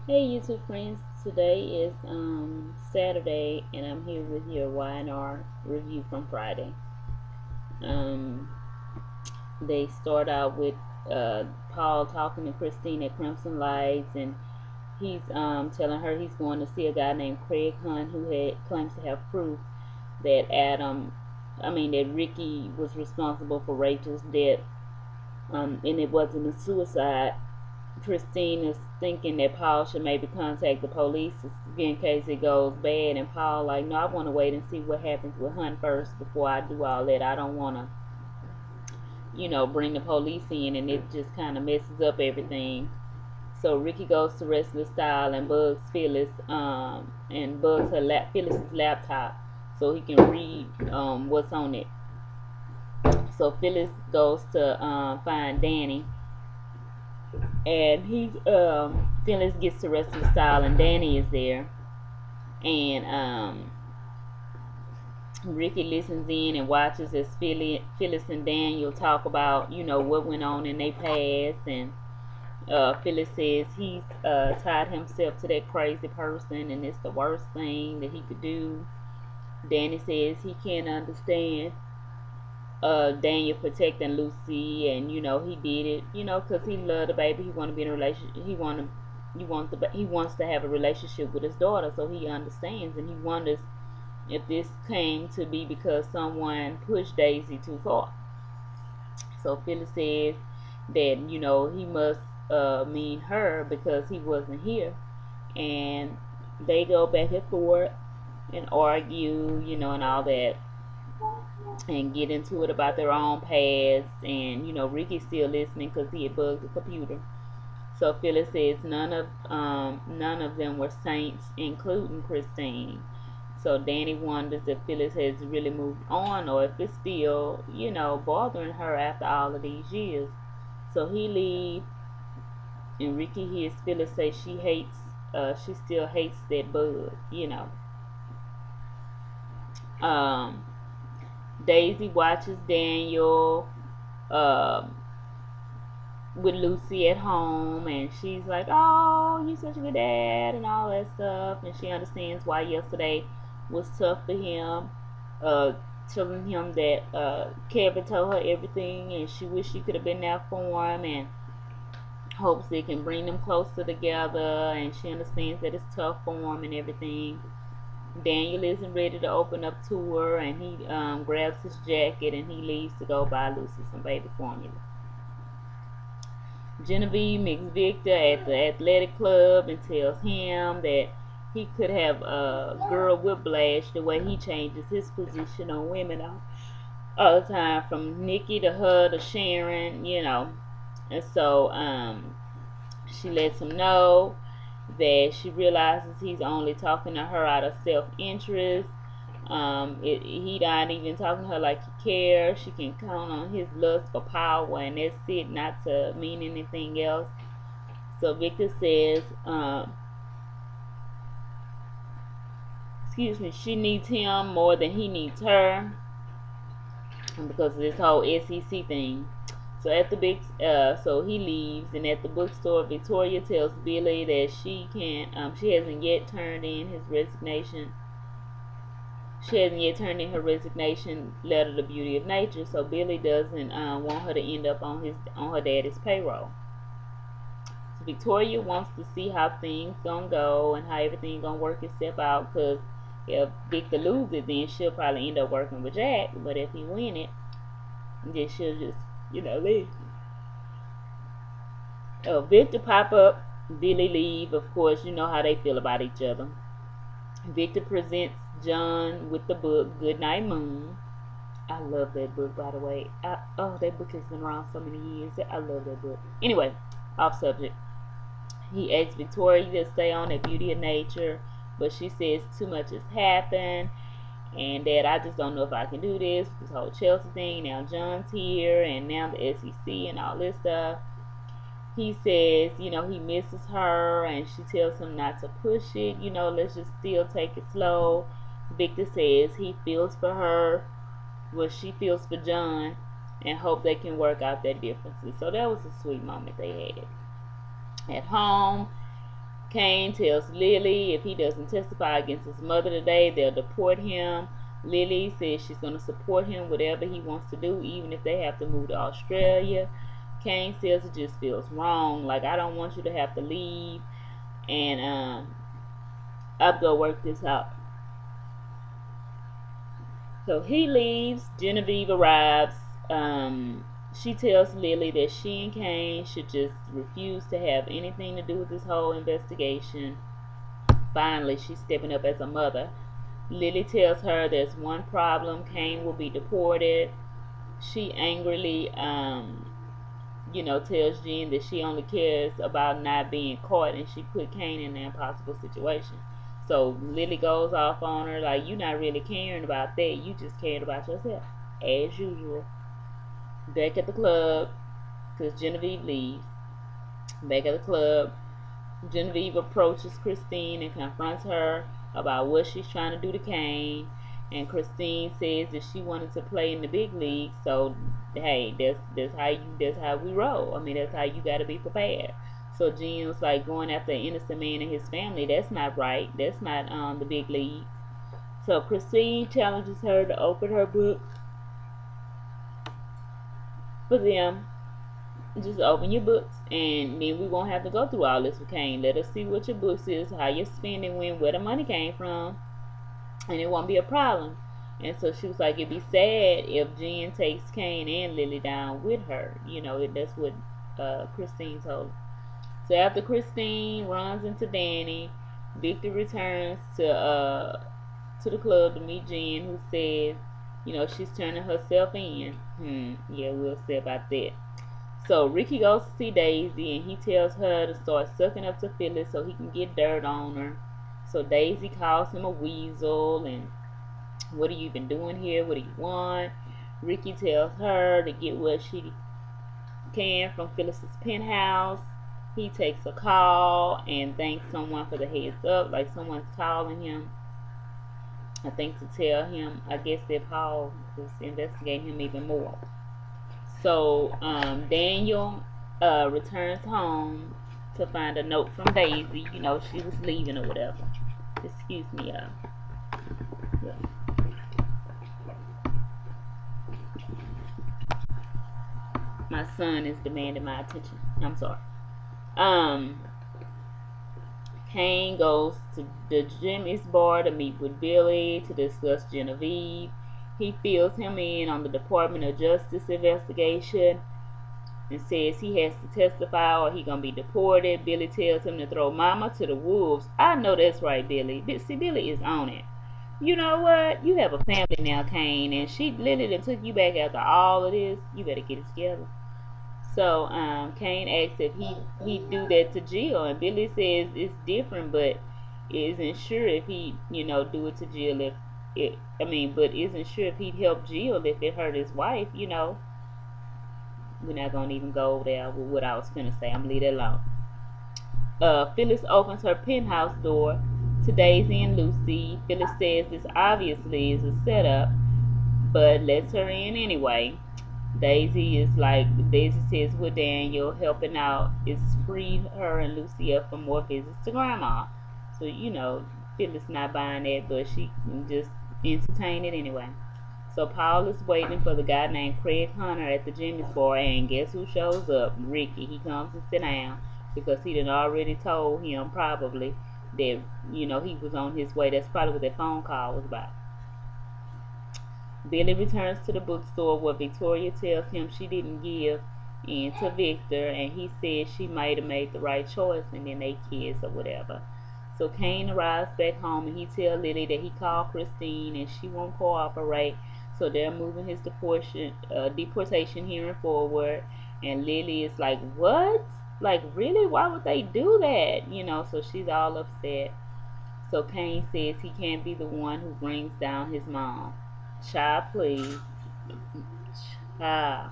Hey YouTube friends, today is Saturday and I'm here with your Y&R review from Friday. Um, they start out with Paul talking to Christine at Crimson Lights, and he's telling her he's going to see a guy named Craig Hunt who claims to have proof that that Ricky was responsible for Rachel's death, and it wasn't a suicide. Christine is thinking that Paul should maybe contact the police in case it goes bad, and Paul like, no, I want to wait and see what happens with Hunt first before I do all that. I don't want to, bring the police in and it just kind of messes up everything. So Ricky goes to Restless Style and bugs Phyllis, and bugs Phyllis's laptop so he can read what's on it. So Phyllis goes to find Danny, and Phyllis gets to Restless Style, and Danny is there, and Ricky listens in and watches as Phyllis and Daniel talk about what went on in their past, and Phyllis says he's tied himself to that crazy person, and it's the worst thing that he could do. Danny says he can't understand Daniel protecting Lucy, and he did it, because he loved the baby. He want to be in a relationship. He wants to have a relationship with his daughter, so he understands, and he wonders if this came to be because someone pushed Daisy too far. So Phyllis says that he must mean her because he wasn't here, and they go back and forth and argue, and all that, and get into it about their own past. And Ricky's still listening because he had bugged the computer. So Phyllis says none of them were saints, including Christine. So Danny wonders if Phyllis has really moved on, or if it's still bothering her after all of these years. So he leaves, and Ricky hears Phyllis say she still hates that bug. Um, Daisy watches Daniel um, with Lucy at home, and she's like, "Oh, you such a good dad," and all that stuff, and she understands why yesterday was tough for him. Uh, Telling him that Kevin told her everything, and she wished she could have been there for him, and hopes it can bring them closer together. And she understands that it's tough for him and everything. Daniel isn't ready to open up to her, and he grabs his jacket and he leaves to go buy Lucy some baby formula. Genevieve meets Victor at the athletic club and tells him that he could have a girl whiplash the way he changes his position on women all the time, from Nikki to her to Sharon. And so she lets him know that she realizes he's only talking to her out of self-interest. He not even talking to her like he cares. She can count on his lust for power, and that's it, not to mean anything else. So Victor says, excuse me, she needs him more than he needs her, because of this whole SEC thing. So so he leaves, and at the bookstore, Victoria tells Billy that she hasn't yet turned in his resignation. She hasn't yet turned in her resignation letter to Beauty of Nature, so Billy doesn't want her to end up on her daddy's payroll. So Victoria wants to see how things gonna go and how everything gonna work itself out. Cause if Victor loses, then she'll probably end up working with Jack. But if he win it, then she'll just leave. Victor pop up, Billy leave. Of course, you know how they feel about each other. Victor presents John with the book Goodnight Moon. I love that book, by the way. That book has been around so many years. I love that book. Anyway, off subject. He asks Victoria to stay on at Beauty of Nature, but she says too much has happened, and that I just don't know if I can do this whole Chelsea thing. Now John's here, and now the SEC and all this stuff. He says, he misses her, and she tells him not to push it. Let's just still take it slow. Victor says he feels for her what she feels for John, and hope they can work out their differences. So that was a sweet moment they had. At home, Kane tells Lily if he doesn't testify against his mother today, they'll deport him. Lily says she's going to support him whatever he wants to do, even if they have to move to Australia. Kane says it just feels wrong. Like, I don't want you to have to leave, and I'll go work this out. So he leaves. Genevieve arrives. She tells Lily that she and Kane should just refuse to have anything to do with this whole investigation. Finally, she's stepping up as a mother. Lily tells her there's one problem: Kane will be deported. She angrily, tells Jen that she only cares about not being caught, and she put Kane in an impossible situation. So Lily goes off on her like, "You're not really caring about that. You just caring about yourself," as usual. Back at the club, because Genevieve leaves. Back at the club, Genevieve approaches Christine and confronts her about what she's trying to do to Kane. And Christine says that she wanted to play in the big league, so hey, that's how we roll. I mean, that's how you got to be prepared. So Jen was like, going after an innocent man and his family. That's not right. That's not the big league. So Christine challenges her to open her book for them. Just open your books, and then we won't have to go through all this with Kane. Let us see what your books is, how your spending went, where the money came from, and it won't be a problem. And so she was like, it'd be sad if Jen takes Kane and Lily down with her. That's what Christine told her. So after Christine runs into Danny, Victor returns to the club to meet Jen, who says, she's turning herself in. Yeah, we'll see about that. So Ricky goes to see Daisy, and he tells her to start sucking up to Phyllis so he can get dirt on her. So Daisy calls him a weasel, and what are you been doing here? What do you want? Ricky tells her to get what she can from Phyllis's penthouse. He takes a call and thanks someone for the heads up, like someone's calling him, I think, to tell him, I guess, that Paul is investigating him even more. So Daniel returns home to find a note from Daisy. She was leaving or whatever. Excuse me, y'all. Yeah. My son is demanding my attention. I'm sorry. Kane goes to the Jimmy's bar to meet with Billy to discuss Genevieve. He fills him in on the Department of Justice investigation and says he has to testify or he gonna be deported. Billy tells him to throw Mama to the wolves. I know that's right, Billy. See, Billy is on it. You know what? You have a family now, Kane, and she literally took you back after all of this. You better get it together. So Kane asks if he do that to Jill, and Billy says it's different, but isn't sure if he do it to Jill if it. I mean, but isn't sure if he'd help Jill if it hurt his wife. We're not gonna even go there with what I was gonna say. I'm gonna leave it alone. Phyllis opens her penthouse door to Daisy and Lucy. Phyllis says this obviously is a setup, but lets her in anyway. Daisy says with Daniel helping out is freed her and Lucy up for more visits to Grandma. So Phyllis not buying that, but she can just entertain it anyway. So Paul is waiting for the guy named Craig Hunter at the Jimmy's bar, and guess who shows up? Ricky. He comes and sit down because he done already told him probably that he was on his way. That's probably what that phone call was about. Billy returns to the bookstore where Victoria tells him she didn't give in to Victor, and he says she might have made the right choice, and then they kids or whatever. So Kane arrives back home, and he tells Lily that he called Christine and she won't cooperate. So they're moving his deportation hearing forward. And Lily is like, what? Like, really? Why would they do that? So she's all upset. So Kane says he can't be the one who brings down his mom. Child, please. Child,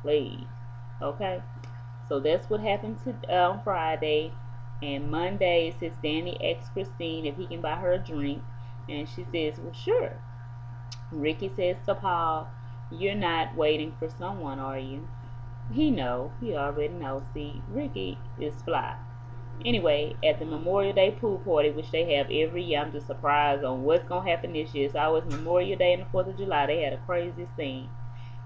please. Okay? So that's what happened on Friday. And Monday, it says Danny asks Christine if he can buy her a drink. And she says, well, sure. Ricky says to Paul, you're not waiting for someone, are you? He already knows. See, Ricky is fly. Anyway, at the Memorial Day pool party, which they have every year, I'm just surprised on what's gonna happen this year. It's always Memorial Day and the 4th of July. They had a crazy scene.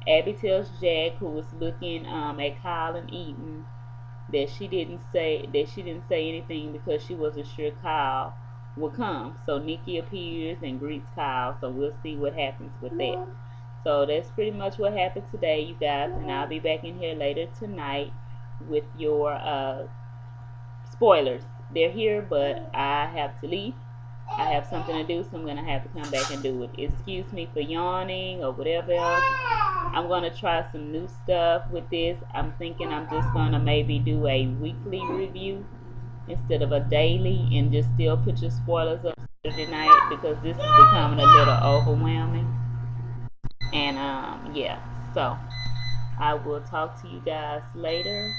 Abby tells Jack, who was looking at Kyle and Eden, that she didn't say anything because she wasn't sure Kyle would come. So Nikki appears and greets Kyle. So we'll see what happens with that. So that's pretty much what happened today, you guys. And I'll be back in here later tonight with your spoilers. They're here, but I have to leave. I have something to do, so I'm gonna have to come back and do it. Excuse me for yawning or whatever else. I'm gonna try some new stuff with this. I'm thinking I'm just gonna maybe do a weekly review instead of a daily, and just still put your spoilers up Saturday night because this is becoming a little overwhelming. And yeah, so I will talk to you guys later,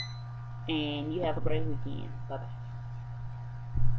and you have a great weekend. Bye bye.